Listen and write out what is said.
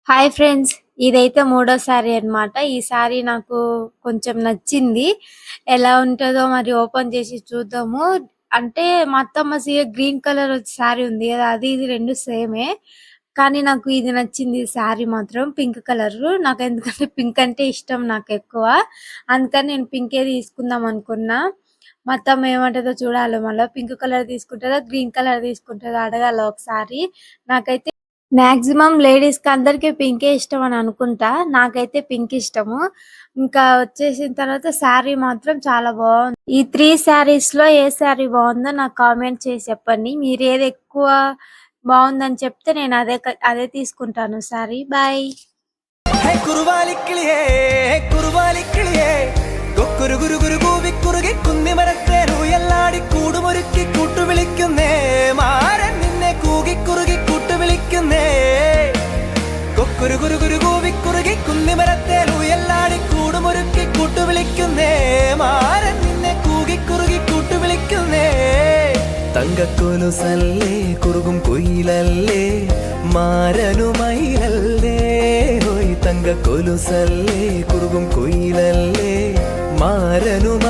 Hi friends. ఇదైతే మూడో sorry అన్నమాట. ఈ సారీ నాకు కొంచెం నచ్చింది. ఎలా ఉంటదో మరి ఓపెన్ చేసి చూద్దాము. అంటే మా అత్తమ్మ గ్రీన్ కలర్ సారీ ఉంది కదా! అది ఇది 2 సేమే. కానీ నాకు ఇది నచ్చింది సారీ మాత్రం పింక్ కలరు. నాకెందుకంటే పింక్ అంటే ఇష్టం నాకెక్కువ. అందుకని నేను పింకే తీసుకుందాం అనుకున్నా. మా అత్తమ్మ ఏమంటదో చూడాలి మళ్ళా. పింక్ కలర్ తీసుకుంటదా? గ్రీన్ కలర్ తీసుకుంటదా? అడగాల ఒకసారి. నాకైతే మాక్సిమం లేడీస్‌కి అందరికి పింకే ఇష్టం అని అనుకుంటా. నాకైతే పింక్ ఇష్టము. ఇంకా వచ్చేసిన తర్వాత శారీ మాత్రం చాలా బావుంది. ఈ 3 శారీస్‌లో ఏ శారీ బావుందో నాకు కామెంట్ చేసి చెప్పండి. మీరేది ఎక్కువ బావుందని చెప్తే నేను అదే తీసుకుంటాను శారీ. బాయ్. హే కురువాలి కిളിയേ కురువాలి కిളിയേ കൊക്കുരു ഗുരു ഗുരു കൂവി കുറുകി കുന്നി മരത്തേനു എല്ലാടി കൂടുമൊരുക്കി കൂട്ടു വിളിക്കുന്നേ മാരൻ നിന്നെ കൂകി കുറുകി കൂട്ടു വിളിക്കുന്നേ കൊക്കുരു ഗുരു ഗുരു കൂവി കുറുകി കുന്നി മരത്തേനു എല്ലാടി കൂടുമൊരുക്കി കൂട്ടു വിളിക്കുന്നേ മാരൻ നിന്നെ കൂകി കുറുകി കൂട്ടു വിളിക്കുന്നേ തങ്കക്കൊലുസല്ലേ കുറുകും കുയിലല്ലേ മാരനുമയിലല്ലേ തങ്ക കൊലുസല്ലേ കുറുകും കുയിലല്ലേ മാരനുമായി